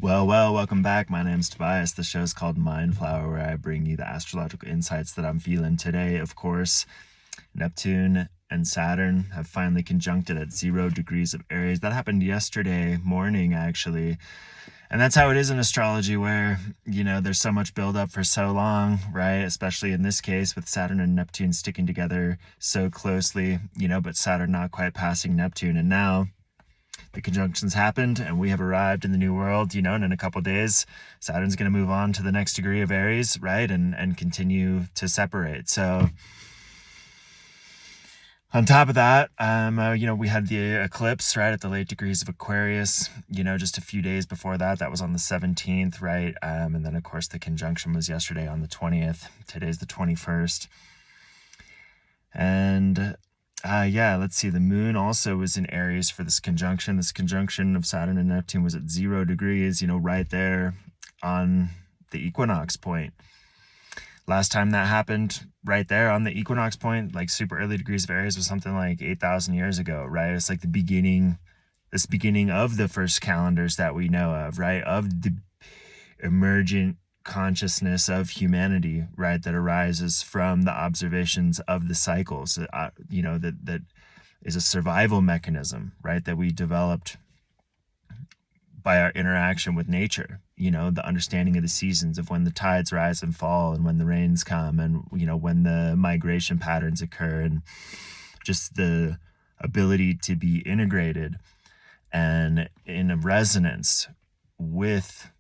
Welcome back. My name's Tobias. The show's called Mindflower, where I bring you the astrological insights that I'm feeling today. Of course, Neptune and Saturn have finally conjuncted at 0 degrees of Aries. That happened yesterday morning, actually. And that's how it is in astrology, where, there's so much buildup for so long, right? Especially in this case with Saturn and Neptune sticking together so closely, but Saturn not quite passing Neptune. And now the conjunctions happened and we have arrived in the new world, and in a couple of days, Saturn's going to move on to the next degree of Aries, right? And continue to separate. So on top of that, we had the eclipse, right, at the late degrees of Aquarius, just a few days before that. That was on the 17th, right? And then, of course, the conjunction was yesterday on the 20th. Today's the 21st. And let's see. The moon also was in Aries for this conjunction. This conjunction of Saturn and Neptune was at 0 degrees, right there on the equinox point. Last time that happened right there on the equinox point, like super early degrees of Aries, was something like 8,000 years ago, right? It's like the beginning of the first calendars that we know of, right? Of the emergent consciousness of humanity, right? That arises from the observations of the cycles, that is a survival mechanism, right? That we developed by our interaction with nature, the understanding of the seasons, of when the tides rise and fall and when the rains come and, when the migration patterns occur, and just the ability to be integrated and in a resonance with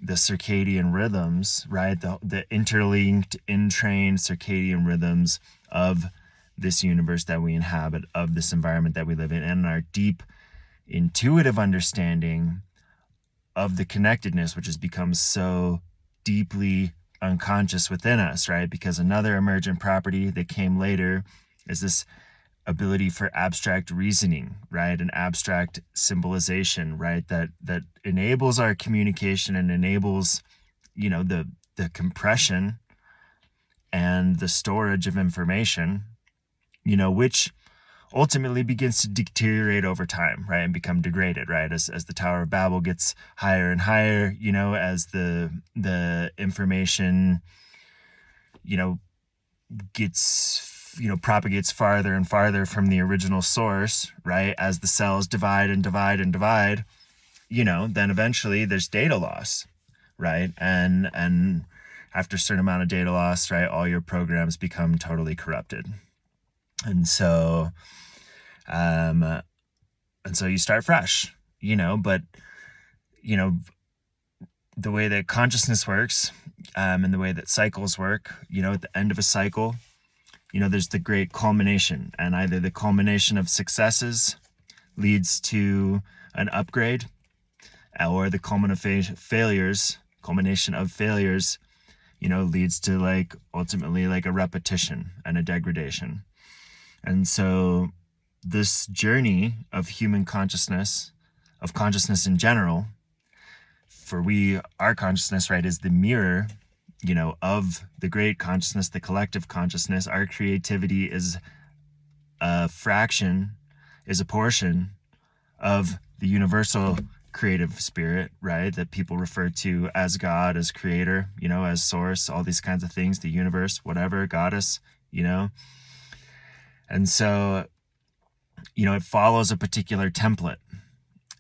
the circadian rhythms, right? The interlinked, entrained circadian rhythms of this universe that we inhabit, of this environment that we live in, and our deep intuitive understanding of the connectedness, which has become so deeply unconscious within us, right? Because another emergent property that came later is this ability for abstract reasoning, right? And abstract symbolization, right? That enables our communication and enables, the compression and the storage of information, which ultimately begins to deteriorate over time, right? And become degraded, right? As the Tower of Babel gets higher and higher, as the information, propagates farther and farther from the original source, right? As the cells divide and divide and divide, then eventually there's data loss, right? And after a certain amount of data loss, right, all your programs become totally corrupted. And so you start fresh, but, the way that consciousness works, and the way that cycles work, at the end of a cycle, there's the great culmination, and either the culmination of successes leads to an upgrade, or the culmination of failures, leads to ultimately a repetition and a degradation. And so this journey of human consciousness, of consciousness in general, our consciousness, right, is the mirror, of the great consciousness, the collective consciousness. Our creativity is a portion of the universal creative spirit, right? That people refer to as God, as creator, as source, all these kinds of things, the universe, whatever, goddess, And so, it follows a particular template.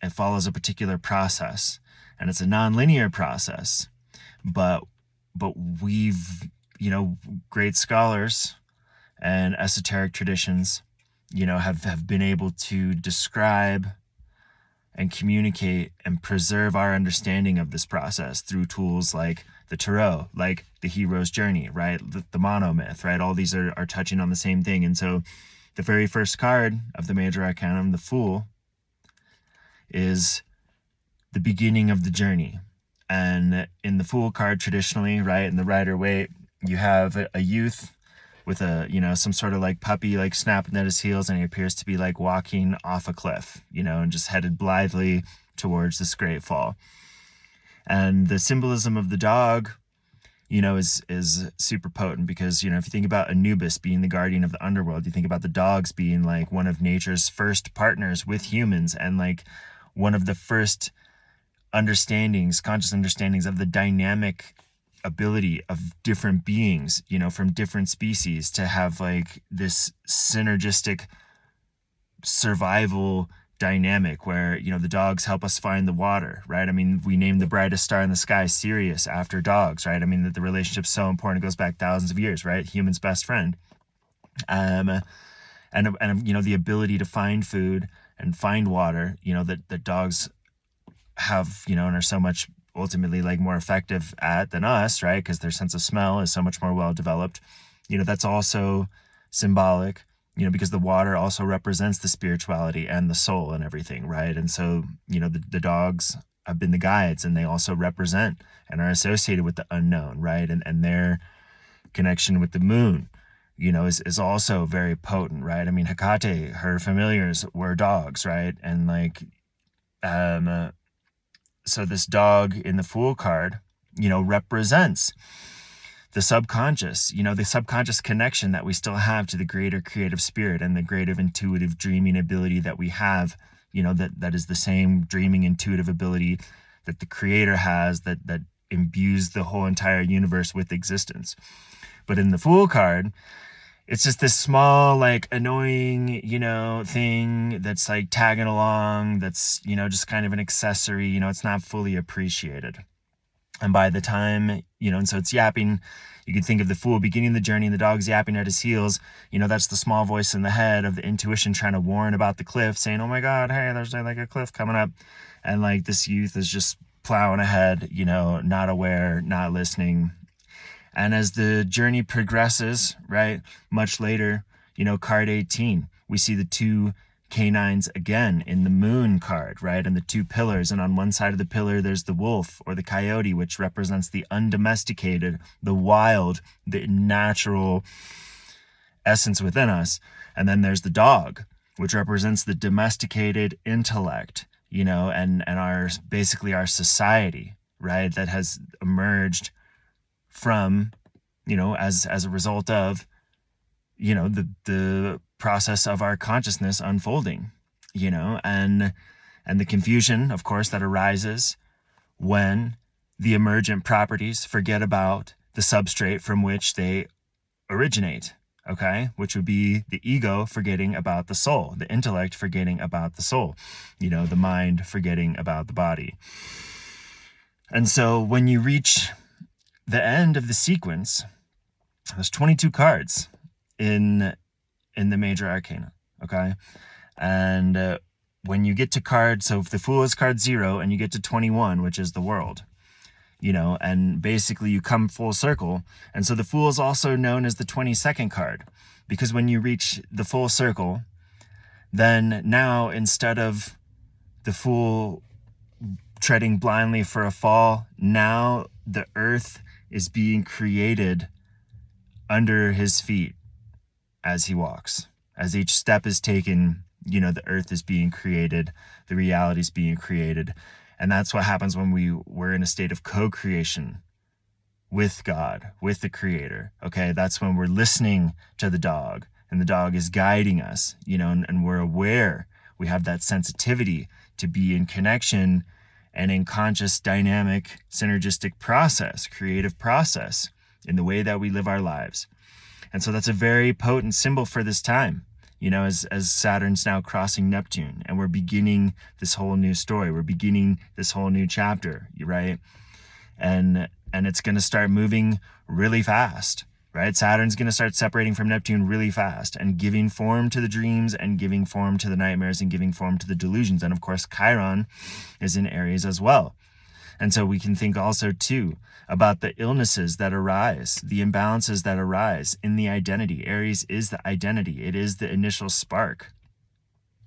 It follows a particular process, and it's a nonlinear process, but we've, great scholars and esoteric traditions, have been able to describe and communicate and preserve our understanding of this process through tools like the tarot, like the hero's journey, right? The monomyth, right? All these are touching on the same thing. And so the very first card of the major arcanum, the Fool, is the beginning of the journey. And in the Fool card, traditionally, right, in the Rider-Waite, you have a youth with some sort of puppy snapping at his heels, and he appears to be walking off a cliff, and just headed blithely towards this great fall. And the symbolism of the dog, is super potent, because, if you think about Anubis being the guardian of the underworld, you think about the dogs being one of nature's first partners with humans, and one of the first conscious understandings of the dynamic ability of different beings, from different species to have like this synergistic survival dynamic where, the dogs help us find the water, right? I mean, we named the brightest star in the sky Sirius after dogs, right? I mean, that the relationship's so important. It goes back thousands of years, right? Human's best friend. And the ability to find food and find water, that dogs have, and are so much ultimately like more effective at than us, right? Because their sense of smell is so much more well developed. That's also symbolic, because the water also represents the spirituality and the soul and everything, right? And so, the dogs have been the guides, and they also represent and are associated with the unknown, right? And their connection with the moon, is also very potent, right? I mean, Hecate, her familiars were dogs, right? And like, so this dog in the Fool card, represents the subconscious, the subconscious connection that we still have to the greater creative spirit and the greater intuitive dreaming ability that we have, that is the same dreaming intuitive ability that the creator has, that imbues the whole entire universe with existence. But in the Fool card, it's just this small, like, annoying, thing that's like tagging along, that's, just kind of an accessory, it's not fully appreciated. And by the time, and so it's yapping, you can think of the Fool beginning the journey and the dog's yapping at his heels. That's the small voice in the head of the intuition trying to warn about the cliff, saying, oh my God, hey, there's like a cliff coming up. And like this youth is just plowing ahead, not aware, not listening. And as the journey progresses, right, much later, card 18, we see the two canines again in the Moon card, right, and the two pillars. And on one side of the pillar, there's the wolf or the coyote, which represents the undomesticated, the wild, the natural essence within us. And then there's the dog, which represents the domesticated intellect, and our basically our society, right, that has emerged from, as a result of, the process of our consciousness unfolding, and the confusion, of course, that arises when the emergent properties forget about the substrate from which they originate, okay? Which would be the ego forgetting about the soul, the intellect forgetting about the soul, the mind forgetting about the body. And so when you reach the end of the sequence, there's 22 cards in the major arcana, okay? And when you get to so if the Fool is card 0 and you get to 21, which is the world, and basically you come full circle. And so the Fool is also known as the 22nd card, because when you reach the full circle, then now instead of the Fool treading blindly for a fall, now the earth is being created under his feet as he walks. As each step is taken, the earth is being created, the reality is being created. And that's what happens when we're in a state of co-creation with God, with the creator. Okay, that's when we're listening to the dog, and the dog is guiding us, and we're aware. We have that sensitivity to be in connection and in conscious, dynamic, synergistic process, creative process in the way that we live our lives. And so that's a very potent symbol for this time, as Saturn's now crossing Neptune, and we're beginning this whole new story. We're beginning this whole new chapter, right? And it's going to start moving really fast, right? Saturn's going to start separating from Neptune really fast and giving form to the dreams and giving form to the nightmares and giving form to the delusions. And of course, Chiron is in Aries as well. And so we can think also too about the illnesses that arise, the imbalances that arise in the identity. Aries is the identity. It is the initial spark.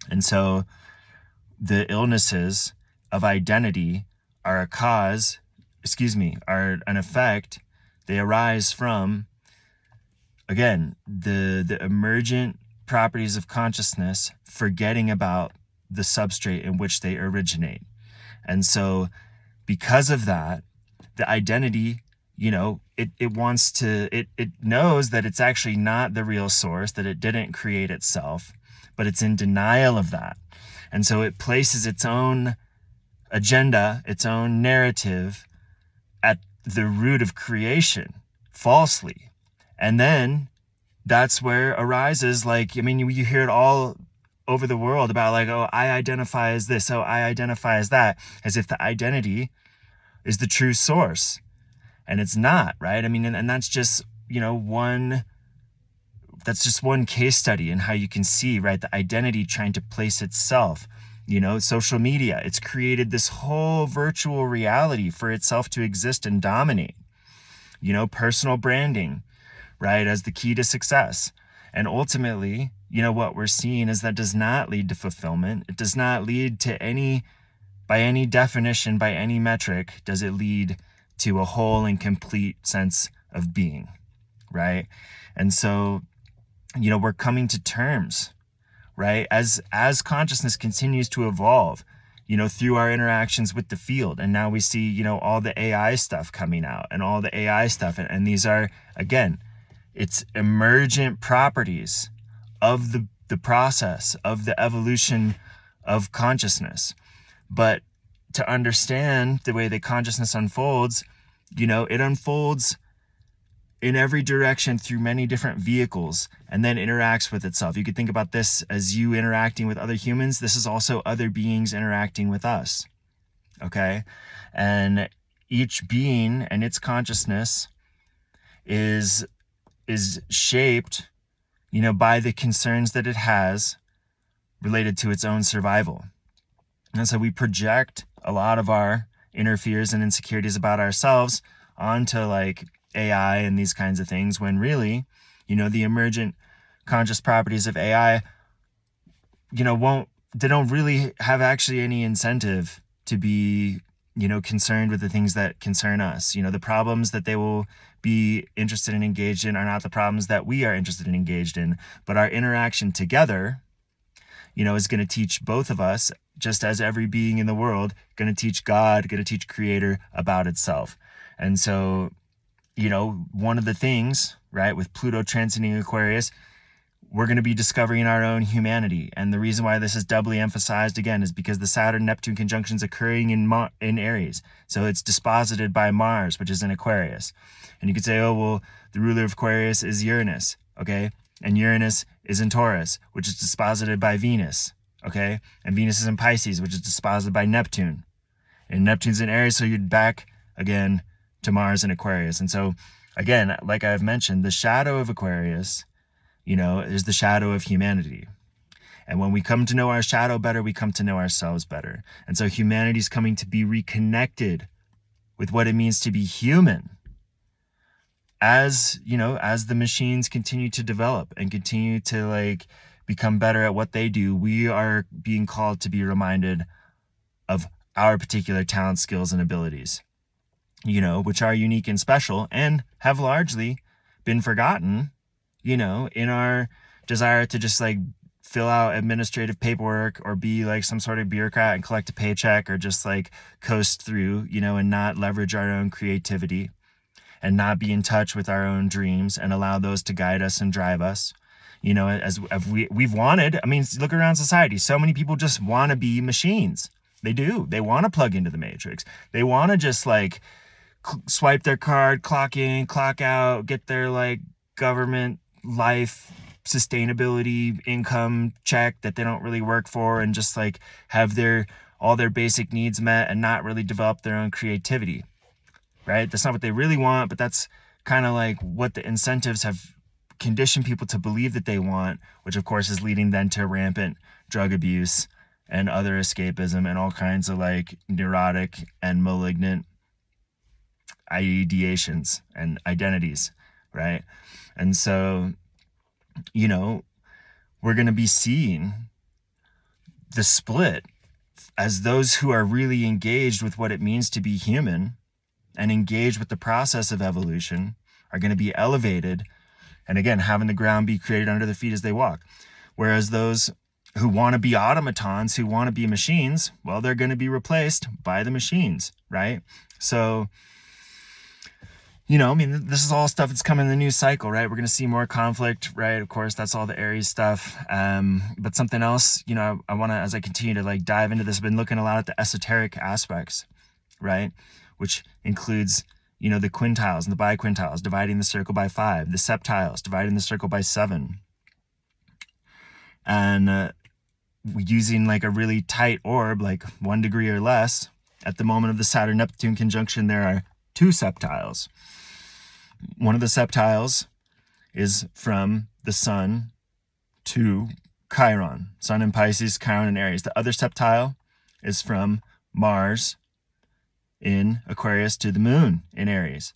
And so the illnesses of identity are are an effect. They arise from, again, the emergent properties of consciousness forgetting about the substrate in which they originate. And so because of that, the identity, it knows that it's actually not the real source, that it didn't create itself, but it's in denial of that. And so it places its own agenda, its own narrative at the root of creation falsely. And then that's where arises, like, I mean, you hear it all over the world about like, oh, I identify as this, oh, I identify as that, as if the identity is the true source. And it's not, right? I mean, and that's just, that's just one case study in how you can see, right, the identity trying to place itself. Social media, it's created this whole virtual reality for itself to exist and dominate. Personal branding, right, as the key to success. And ultimately, what we're seeing is that does not lead to fulfillment. It does not lead to by any definition, by any metric, does it lead to a whole and complete sense of being, right? And so, we're coming to terms, right? As consciousness continues to evolve, through our interactions with the field. And now we see, all the AI stuff coming out and all the AI stuff. And these are, again, it's emergent properties of the process of the evolution of consciousness. But to understand the way that consciousness unfolds, it unfolds in every direction through many different vehicles and then interacts with itself. You could think about this as you interacting with other humans. This is also other beings interacting with us. Okay? And each being and its consciousness is shaped, by the concerns that it has related to its own survival. And so we project a lot of our inner fears and insecurities about ourselves onto like AI and these kinds of things, when really, the emergent conscious properties of AI, they don't really have actually any incentive to be, concerned with the things that concern us. The problems that they will be interested in engaged in are not the problems that we are interested in engaged in, but our interaction together, is going to teach both of us, just as every being in the world, going to teach God, going to teach Creator about itself. And so, one of the things, right, with Pluto transcending Aquarius, we're going to be discovering our own humanity. And the reason why this is doubly emphasized, again, is because the Saturn-Neptune conjunction is occurring in Aries. So it's disposited by Mars, which is in Aquarius. And you could say, oh, well, the ruler of Aquarius is Uranus, okay? And Uranus is in Taurus, which is disposited by Venus, okay? And Venus is in Pisces, which is disposited by Neptune. And Neptune's in Aries, so you're back, again, to Mars and Aquarius. And so, again, like I've mentioned, the shadow of Aquarius, is the shadow of humanity. And when we come to know our shadow better, we come to know ourselves better. And so humanity's coming to be reconnected with what it means to be human. As the machines continue to develop and continue to become better at what they do, we are being called to be reminded of our particular talents, skills, and abilities, which are unique and special and have largely been forgotten, in our desire to just fill out administrative paperwork or be some sort of bureaucrat and collect a paycheck or just coast through, and not leverage our own creativity and not be in touch with our own dreams and allow those to guide us and drive us. As we've wanted, look around society. So many people just want to be machines. They do. They want to plug into the matrix. They want to just swipe their card, clock in, clock out, get their government life sustainability income check that they don't really work for, and just have all their basic needs met and not really develop their own creativity, right? That's not what they really want, but that's kind of what the incentives have conditioned people to believe that they want, which of course is leading then to rampant drug abuse and other escapism and all kinds of neurotic and malignant ideations and identities, right? And so, we're going to be seeing the split as those who are really engaged with what it means to be human and engaged with the process of evolution are going to be elevated and, again, having the ground be created under their feet as they walk. Whereas those who want to be automatons, who want to be machines, well, they're going to be replaced by the machines, right? So, I mean, this is all stuff that's coming in the new cycle, right? We're going to see more conflict, right? Of course, that's all the Aries stuff. But something else, I want to, as I continue to like dive into this, I've been looking a lot at the esoteric aspects, right? Which includes, the quintiles and the biquintiles, dividing the circle by 5, the septiles, dividing the circle by 7. And using like a really tight orb, like 1 degree or less, at the moment of the Saturn-Neptune conjunction, there are 2 septiles. One of the septiles is from the sun to Chiron, sun in Pisces, Chiron in Aries. The other septile is from Mars in Aquarius to the moon in Aries.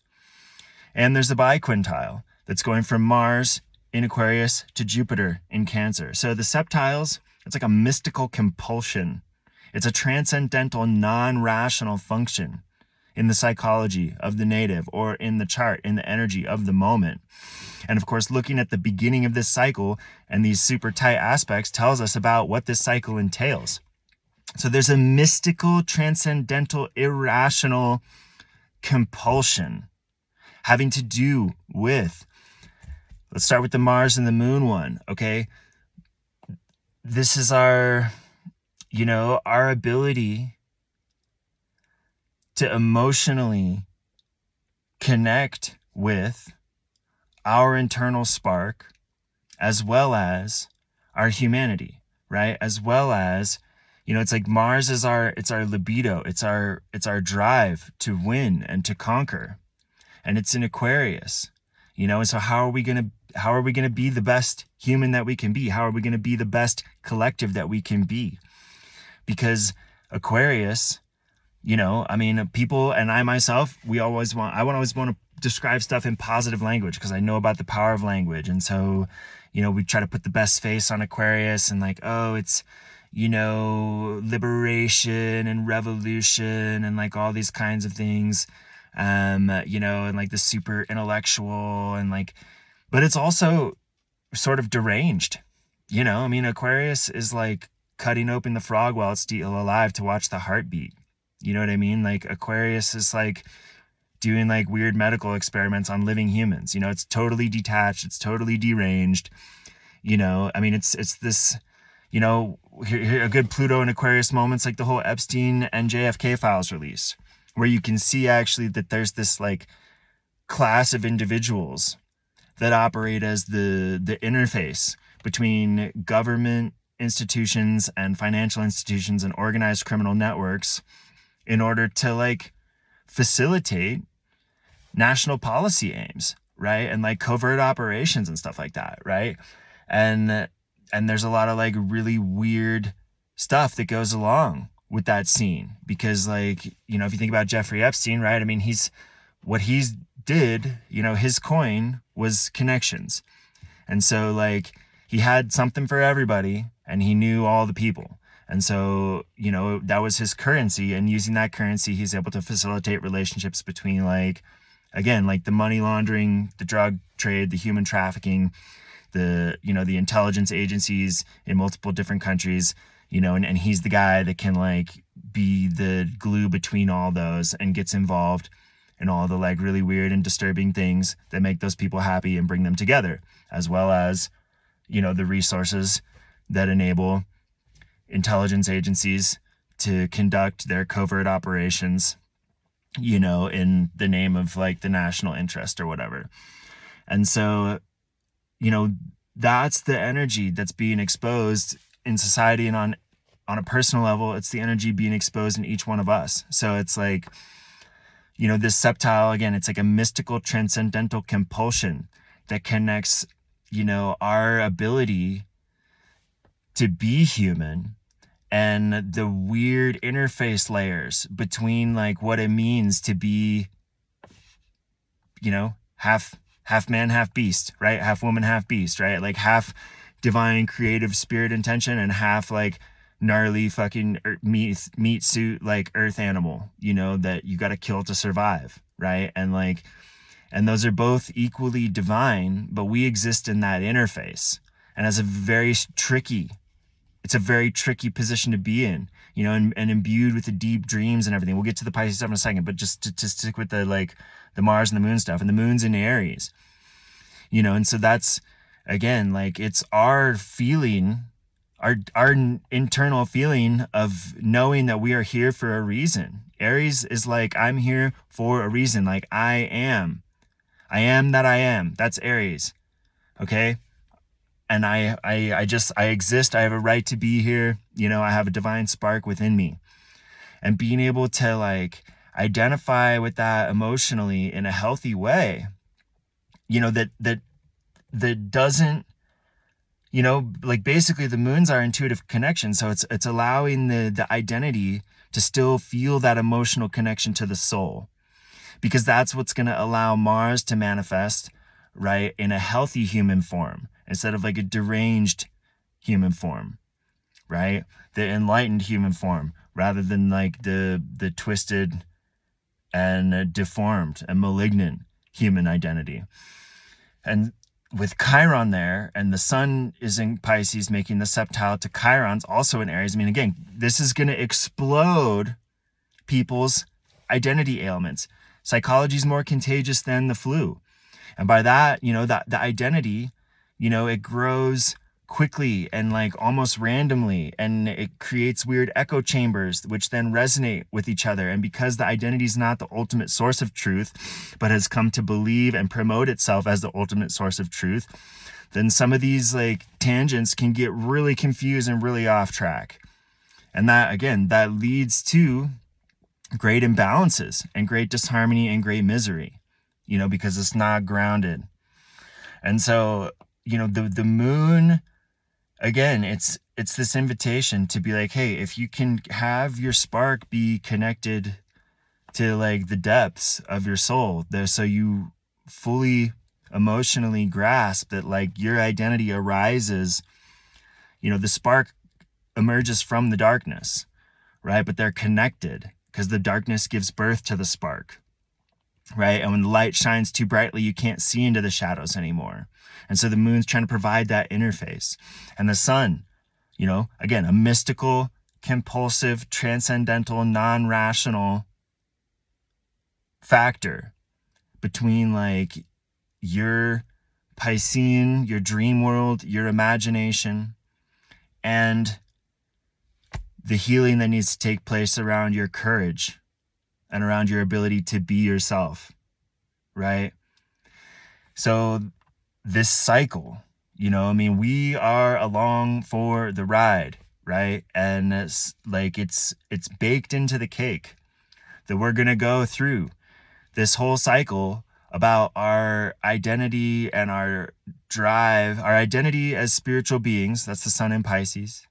And there's a biquintile that's going from Mars in Aquarius to Jupiter in Cancer. So the septiles, it's like a mystical compulsion. It's a transcendental, non-rational function in the psychology of the native, or in the chart, in the energy of the moment. And of course, looking at the beginning of this cycle and these super tight aspects tells us about what this cycle entails. So there's a mystical, transcendental, irrational compulsion having to do with, let's start with the Mars and the moon one, okay? This is our ability to emotionally connect with our internal spark, as well as our humanity, right? As well as, it's like Mars is it's our libido, it's our drive to win and to conquer, and it's in Aquarius, and so how are we gonna be the best human that we can be? How are we gonna be the best collective that we can be? Because Aquarius, people and I myself, I always want to describe stuff in positive language because I know about the power of language. And so, we try to put the best face on Aquarius and like, oh, it's, liberation and revolution and like all these kinds of things, and like the super intellectual and like, but it's also sort of deranged, Aquarius is like cutting open the frog while it's still alive to watch the heartbeat. You know what I mean? Like Aquarius is like doing like weird medical experiments on living humans. It's totally detached. It's totally deranged. It's this, a good Pluto and Aquarius moments, like the whole Epstein and JFK files release, where you can see actually that there's this like class of individuals that operate as the interface between government institutions and financial institutions and organized criminal networks in order to like facilitate national policy aims, right? And like covert operations and stuff like that, right? And there's a lot of like really weird stuff that goes along with that scene because like, if you think about Jeffrey Epstein, right? I mean, what he's did, his coin was connections. And so like he had something for everybody and he knew all the people. And so, that was his currency, and using that currency, he's able to facilitate relationships between like, again, like the money laundering, the drug trade, the human trafficking, the intelligence agencies in multiple different countries, and he's the guy that can like be the glue between all those and gets involved in all the like really weird and disturbing things that make those people happy and bring them together, as well as, the resources that enable intelligence agencies to conduct their covert operations, in the name of like the national interest or whatever. And so, that's the energy that's being exposed in society, and on a personal level, it's the energy being exposed in each one of us. So it's like, this septile, again, it's like a mystical transcendental compulsion that connects, our ability to be human and the weird interface layers between like what it means to be, half man, half beast, right? Half woman, half beast, right? Like half divine creative spirit intention and half like gnarly fucking meat suit, like earth animal, that you got to kill to survive, right? And those are both equally divine, but we exist in that interface. And it's a very tricky it's a very tricky position to be in, you know, and imbued with the deep dreams and everything. We'll get to the Pisces stuff in a second, but just to stick with the Mars and the moon stuff, and the moon's in Aries, you know, and so that's, again, like, it's our feeling, our internal feeling of knowing that we are here for a reason. Aries is like, I'm here for a reason. Like, I am that I am. That's Aries. Okay. And I exist. I have a right to be here. You know, I have a divine spark within me, and being able to like identify with that emotionally in a healthy way, you know, that doesn't, you know, like, basically the moon's our intuitive connection. So it's allowing the identity to still feel that emotional connection to the soul, because that's what's going to allow Mars to manifest, right, in a healthy human form instead of like a deranged human form, right? The enlightened human form, rather than like the twisted and deformed and malignant human identity. And with Chiron there, and the sun is in Pisces, making the septile to Chiron's also in Aries. I mean, again, this is going to explode people's identity ailments. Psychology is more contagious than the flu. And by that, you know, that the identity, you know, it grows quickly and like almost randomly, and it creates weird echo chambers which then resonate with each other. And because the identity is not the ultimate source of truth, but has come to believe and promote itself as the ultimate source of truth, then some of these like tangents can get really confused and really off track. And that, again, that leads to great imbalances and great disharmony and great misery, you know, because it's not grounded. And so, you know, the moon, again, it's this invitation to be like, hey, if you can have your spark be connected to like the depths of your soul there, so you fully emotionally grasp that like your identity arises, you know, the spark emerges from the darkness, right? But they're connected because the darkness gives birth to the spark, right? And when the light shines too brightly, you can't see into the shadows anymore. And so the moon's trying to provide that interface. And the sun, you know, again, a mystical, compulsive, transcendental, non-rational factor between like your Piscean, your dream world, your imagination, and the healing that needs to take place around your courage and around your ability to be yourself, right? So this cycle, you know, I mean, we are along for the ride, right? And it's like, it's baked into the cake that we're going to go through this whole cycle about our identity and our drive, our identity as spiritual beings. That's the sun in Pisces.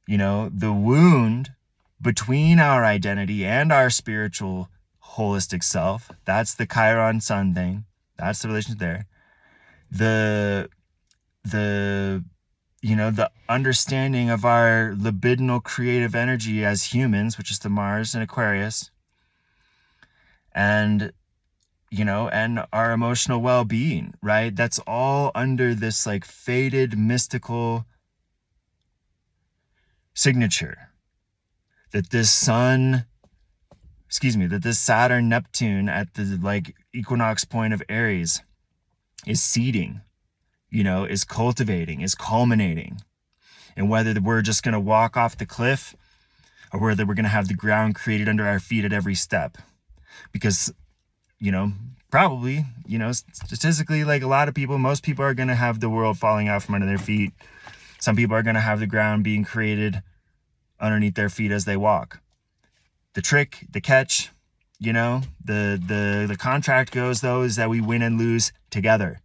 You know, the wound between our identity and our spiritual holistic self, that's the Chiron sun thing. That's the relationship there. The you know, the understanding of our libidinal creative energy as humans, which is the Mars and Aquarius, and, you know, and our emotional well-being, right? That's all under this like faded mystical signature that this Saturn Neptune at the like equinox point of Aries is seeding, you know, is cultivating, is culminating. And whether we're just going to walk off the cliff or whether we're going to have the ground created under our feet at every step. Because, you know, probably, you know, statistically, like a lot of people, most people are going to have the world falling out from under their feet. Some people are going to have the ground being created underneath their feet as they walk. The trick, the catch, you know, the contract goes, though, is that we win and lose together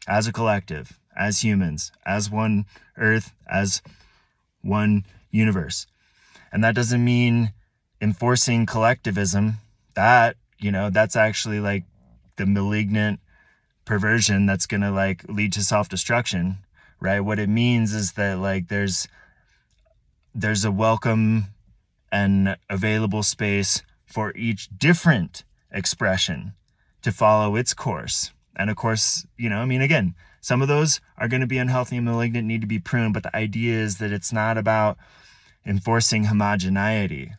as a collective, as humans, as one earth, as one universe. And that doesn't mean enforcing collectivism. That, you know, that's actually like the malignant perversion that's going to like lead to self-destruction, right? What it means is that like there's a welcome and available space for each different expression to follow its course. And of course, you know, I mean, again, Some of those are going to be unhealthy and malignant, need to be pruned, but the idea is that it's not about enforcing homogeneity.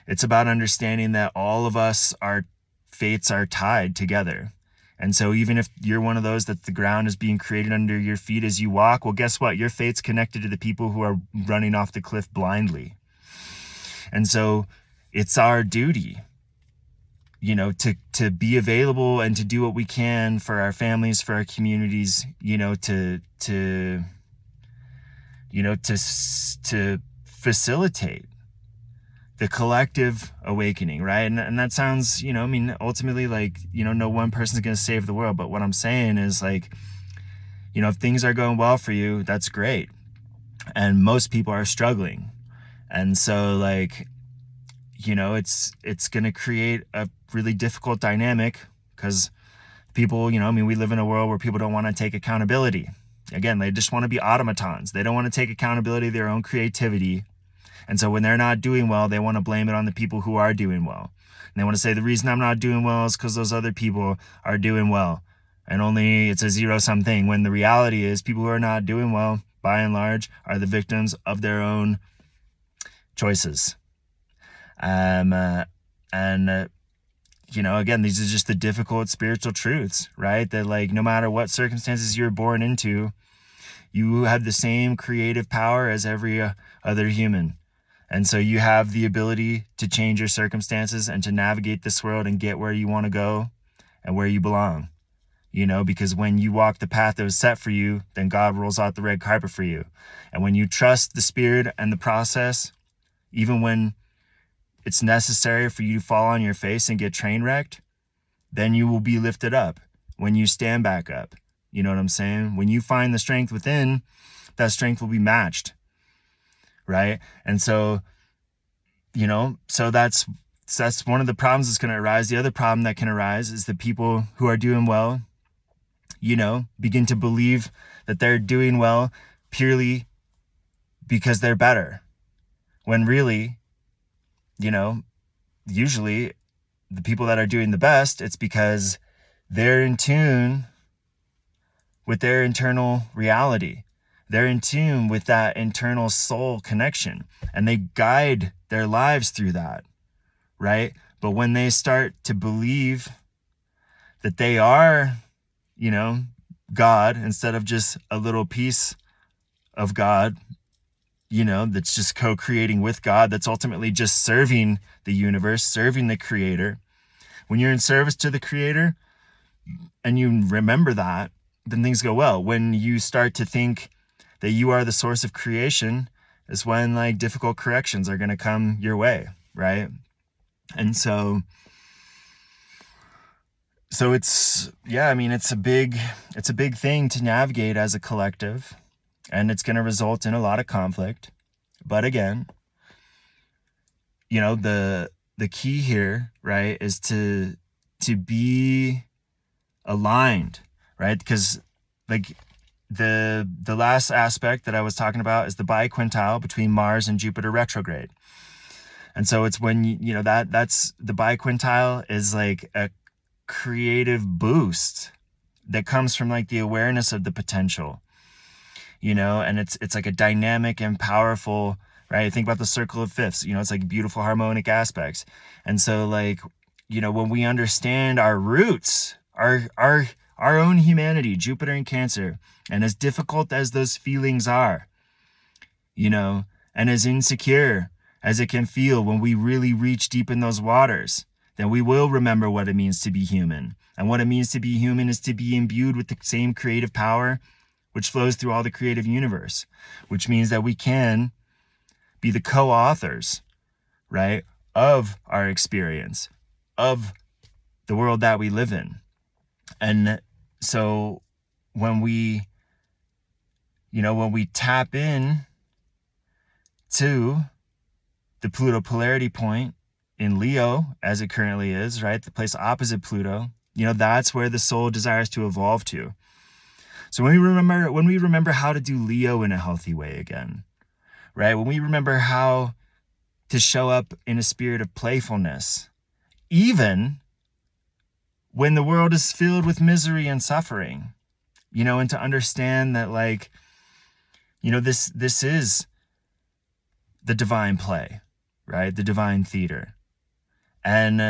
It's about understanding that all of us, our fates are tied together. And so even if you're one of those that the ground is being created under your feet as you walk, well, guess what? Your fate's connected to the people who are running off the cliff blindly. And so it's our duty, you know, to be available and to do what we can for our families, for our communities, you know, to facilitate the collective awakening, right? And that sounds, you know, I mean, ultimately, like, you know, no one person's going to save the world. But what I'm saying is, like, you know, if things are going well for you, that's great. And most people are struggling. And so, like, you know, it's going to create a really difficult dynamic because people, you know, I mean, we live in a world where people don't want to take accountability. Again, they just want to be automatons. They don't want to take accountability of their own creativity. And so when they're not doing well, they want to blame it on the people who are doing well. And they want to say, the reason I'm not doing well is because those other people are doing well. And only it's a zero-sum thing. When the reality is people who are not doing well, by and large, are the victims of their own choices. You know, again, these are just the difficult spiritual truths, right? That, like, no matter what circumstances you're born into, you have the same creative power as every other human. And so you have the ability to change your circumstances and to navigate this world and get where you want to go and where you belong. You know, because when you walk the path that was set for you, then God rolls out the red carpet for you. And when you trust the Spirit and the process, even when it's necessary for you to fall on your face and get train wrecked, then you will be lifted up when you stand back up. You know what I'm saying? When you find the strength within, that strength will be matched. Right? And so, you know, so that's one of the problems that's going to arise. The other problem that can arise is that people who are doing well, you know, begin to believe that they're doing well purely because they're better. When really, you know, usually the people that are doing the best, it's because they're in tune with their internal reality. They're in tune with that internal soul connection, and they guide their lives through that, right? But when they start to believe that they are, you know, God instead of just a little piece of God, you know, that's just co-creating with God, that's ultimately just serving the universe, serving the Creator. When you're in service to the Creator and you remember that, then things go well. When you start to think that you are the source of creation is when, like, difficult corrections are going to come your way, right? And so it's, yeah, I mean, it's a big thing to navigate as a collective, and it's going to result in a lot of conflict. But again, you know, the key here, right, is to be aligned, right? Because, like, the last aspect that I was talking about is the biquintile between Mars and Jupiter retrograde. And so it's when, you know, that's the biquintile is like a creative boost that comes from, like, the awareness of the potential, you know, and it's like a dynamic and powerful, right? Think about the circle of fifths, you know, it's like beautiful harmonic aspects. And so, like, you know, when we understand our roots, our own humanity, Jupiter and Cancer, and as difficult as those feelings are, you know, and as insecure as it can feel when we really reach deep in those waters, then we will remember what it means to be human. And what it means to be human is to be imbued with the same creative power which flows through all the creative universe, which means that we can be the co-authors, right, of our experience, of the world that we live in. And so when we tap in to the Pluto polarity point in Leo, as it currently is, right, the place opposite Pluto, you know, that's where the soul desires to evolve to. So when we remember how to do Leo in a healthy way again, right, when we remember how to show up in a spirit of playfulness, even when the world is filled with misery and suffering, and to understand that, like, this is the divine play, right? The divine theater. And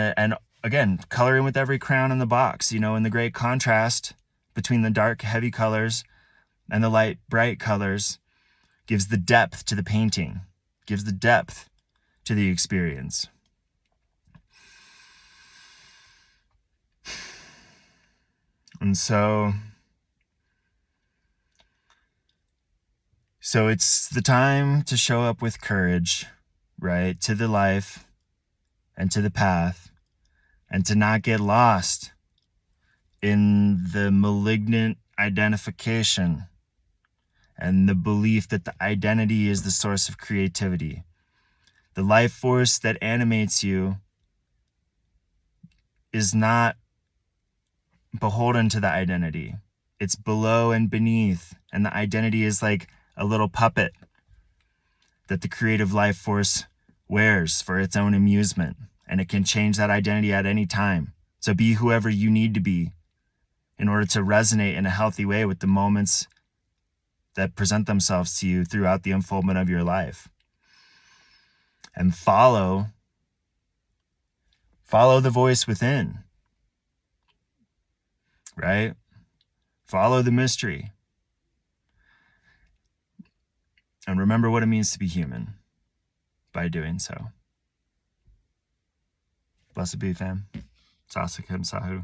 again, coloring with every crown in the box, and the great contrast between the dark, heavy colors and the light, bright colors gives the depth to the painting, gives the depth to the experience. And so it's the time to show up with courage, right, to the life and to the path, and to not get lost in the malignant identification and the belief that the identity is the source of creativity. The life force that animates you is not beholden to the identity. It's below and beneath, and the identity is like a little puppet that the creative life force wears for its own amusement, and it can change that identity at any time. So be whoever you need to be in order to resonate in a healthy way with the moments that present themselves to you throughout the unfoldment of your life. And follow the voice within, right? Follow the mystery. And remember what it means to be human by doing so. Blessed be, fam. Sasakim Sahu.